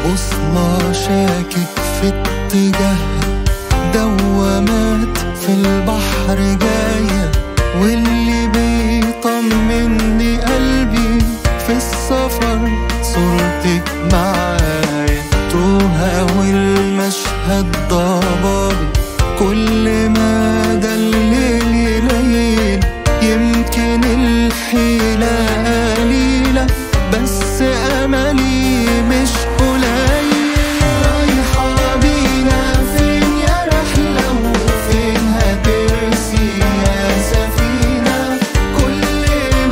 بوصلة شاكك في اتجاهها، دوامات في البحر جاية، واللي بيطمني قلبي في السفر صورتك معايا. توها والمشهد ضبابي، كل ما ده الليل يليل، يمكن الحيلة قليلة بس أملي مش قليل. رايحة بينا فين يا رحلة وفين هترسي يا سفينة، كل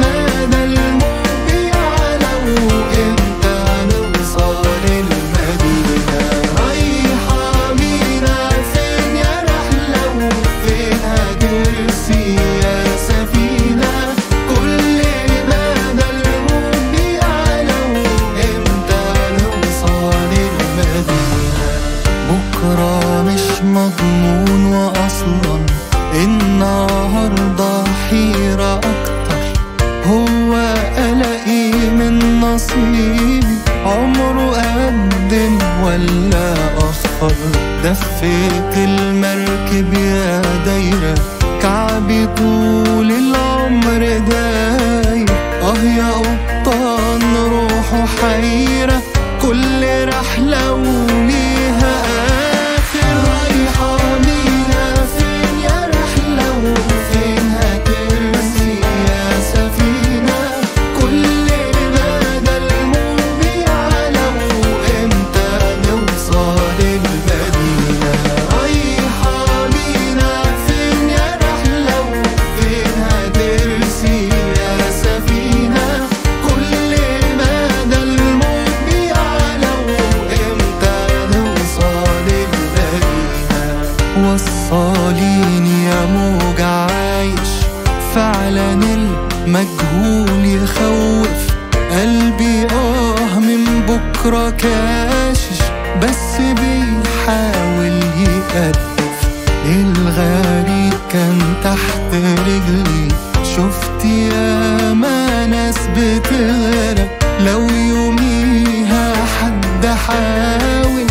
ما ده الموج بيعلى وإمتى نوصل المدينة. رايحة بينا فين يا رحلة وفين هترسي يا سفينة، كل ما ده الموج بيعلى وإمتى نوصل المدينة. بكرة مش مضمون وأصلا النهاردة حيرة أكتر، هو قلقي من نصيبي عمره قدم ولا أخر. دفيت المركب يا دايرة، كعبي طول العمر داير. يا قبطان روحه حيرة، كل رحلة وليها آخر. رايحة بينا فين يا رحلة وفين هترسي يا سفينة، كل ما ده الموج بيعلى وإمتى نوصل المدينة. رايحة بينا فين يا رحلة وفين هترسي يا سفينة، كل ما ده الموج بيعلى وإمتى نوصل المدينة. وصليني يا موج عايش، فعلا المجهول يخوف قلبي. من بكرة كاشش بس بيحاول يقدف. الغريب كان تحت رجلي، شفت ياما ناس بتغرق. لو يوميها حد حاول